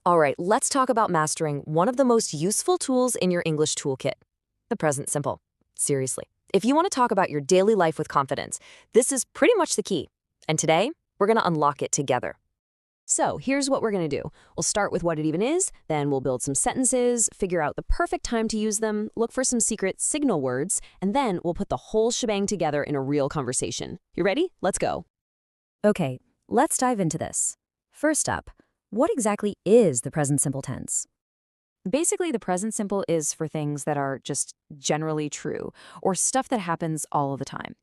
All right, let's talk about mastering one of the most useful tools in your English toolkit, the present simple. Seriously, if you want to talk about your daily life with confidence, this is pretty much the key. And today, we're going to unlock it together. So here's what we're going to do. We'll start with what it even is, then we'll build some sentences, figure out the perfect time to use them, look for some secret signal words, and then we'll put the whole shebang together in a real conversation. You ready? Let's go. Okay, let's dive into this. First up, what exactly is the present simple tense? Basically, the present simple is for things that are just generally true, or stuff that happens all of the time.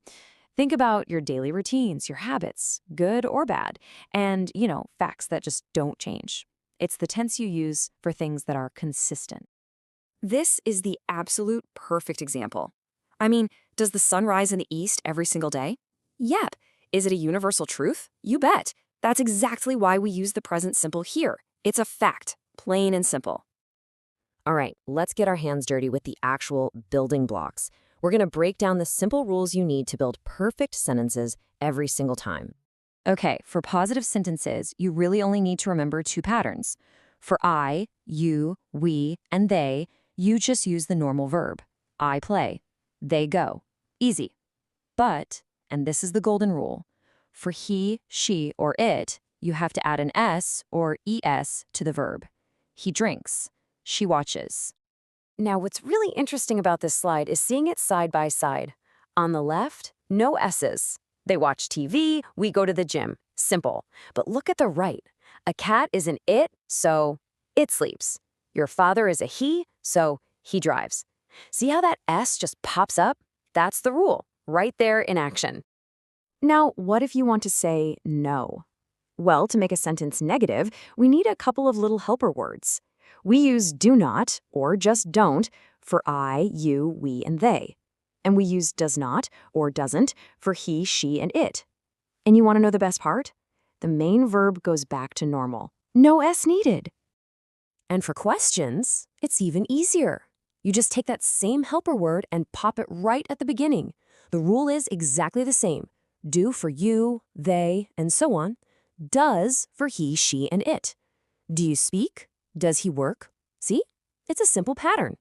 Think about your daily routines, your habits, good or bad, and, facts that just don't change. It's the tense you use for things that are consistent. This is the absolute perfect example. I mean, does the sun rise in the east every single day? Yep. Is it a universal truth? You bet. That's exactly why we use the present simple here. It's a fact, plain and simple. All right, let's get our hands dirty with the actual building blocks. We're going to break down the simple rules you need to build perfect sentences every single time. Okay, for positive sentences, you really only need to remember two patterns. For I, you, we, and they, you just use the normal verb. I play. They go. Easy. But, and this is the golden rule, for he, she, or it, you have to add an S or ES to the verb. He drinks. She watches. Now, what's really interesting about this slide is seeing it side by side. On the left, no S's. They watch TV, we go to the gym. Simple. But look at the right. A cat is an it, so it sleeps. Your father is a he, so he drives. See how that S just pops up? That's the rule, right there in action. Now, what if you want to say no? Well, to make a sentence negative, we need a couple of little helper words. We use do not, or just don't, for I, you, we, and they. And we use does not, or doesn't, for he, she, and it. And you want to know the best part? The main verb goes back to normal. No S needed. And for questions, it's even easier. You just take that same helper word and pop it right at the beginning. The rule is exactly the same. Do for you, they, and so on. Does for he, she, and it. Do you speak? Does he work? See? It's a simple pattern.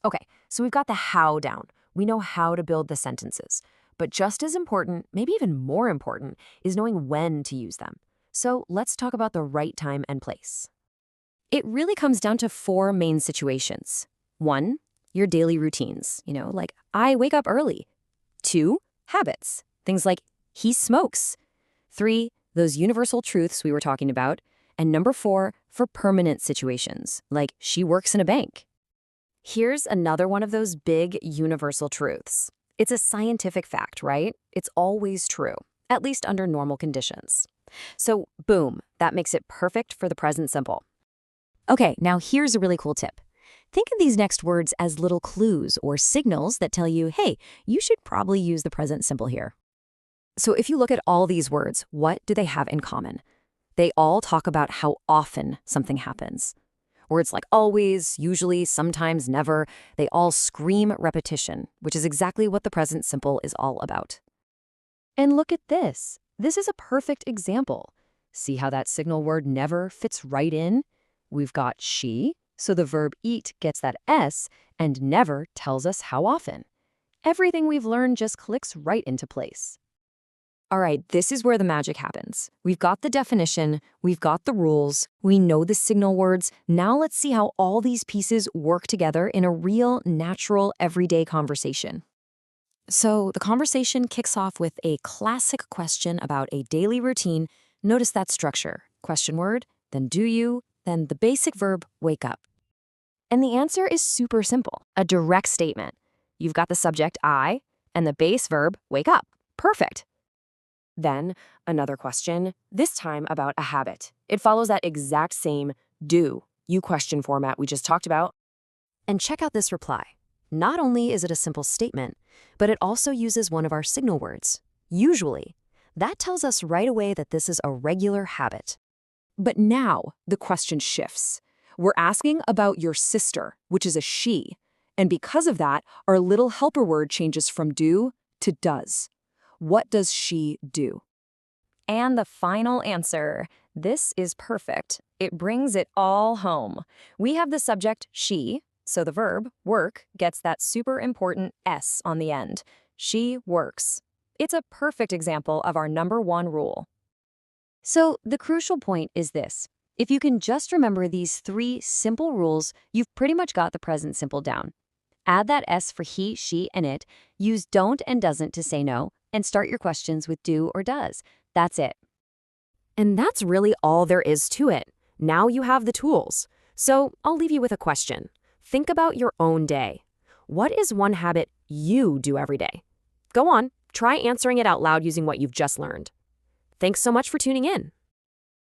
Okay, so we've got the how down. We know how to build the sentences. But just as important, maybe even more important, is knowing when to use them. So let's talk about the right time and place. It really comes down to four main situations. 1, your daily routines, like I wake up early. 2, habits, things like he smokes. 3, those universal truths we were talking about. And number 4, for permanent situations, like she works in a bank. Here's another one of those big universal truths. It's a scientific fact, right? It's always true, at least under normal conditions. So, boom, that makes it perfect for the present simple. Okay, now here's a really cool tip. Think of these next words as little clues or signals that tell you, hey, you should probably use the present simple here. So if you look at all these words, what do they have in common? They all talk about how often something happens. Words like always, usually, sometimes, never, they all scream repetition, which is exactly what the present simple is all about. And look at this. This is a perfect example. See how that signal word never fits right in? We've got she, so the verb eat gets that S, and never tells us how often. Everything we've learned just clicks right into place. All right, this is where the magic happens. We've got the definition, we've got the rules, we know the signal words. Now let's see how all these pieces work together in a real, natural, everyday conversation. So the conversation kicks off with a classic question about a daily routine. Notice that structure. Question word, then do you, then the basic verb, wake up. And the answer is super simple, a direct statement. You've got the subject, I, and the base verb, wake up. Perfect. Then another question, this time about a habit. It follows that exact same do, you question format we just talked about. And check out this reply. Not only is it a simple statement, but it also uses one of our signal words, usually. That tells us right away that this is a regular habit. But now the question shifts. We're asking about your sister, which is a she. And because of that, our little helper word changes from do to does. What does she do? And the final answer, This is perfect. It brings it all home. We have the subject she, so the verb work gets that super important S on the end. She works. It's a perfect example of our number one rule. So the crucial point is this. If you can just remember these 3 simple rules, you've pretty much got the present simple down. Add that S for he, she, and it. Use don't and doesn't to say no, and start your questions with do or does. That's it. And that's really all there is to it. Now you have the tools. So I'll leave you with a question. Think about your own day. What is one habit you do every day? Go on, try answering it out loud using what you've just learned. Thanks so much for tuning in.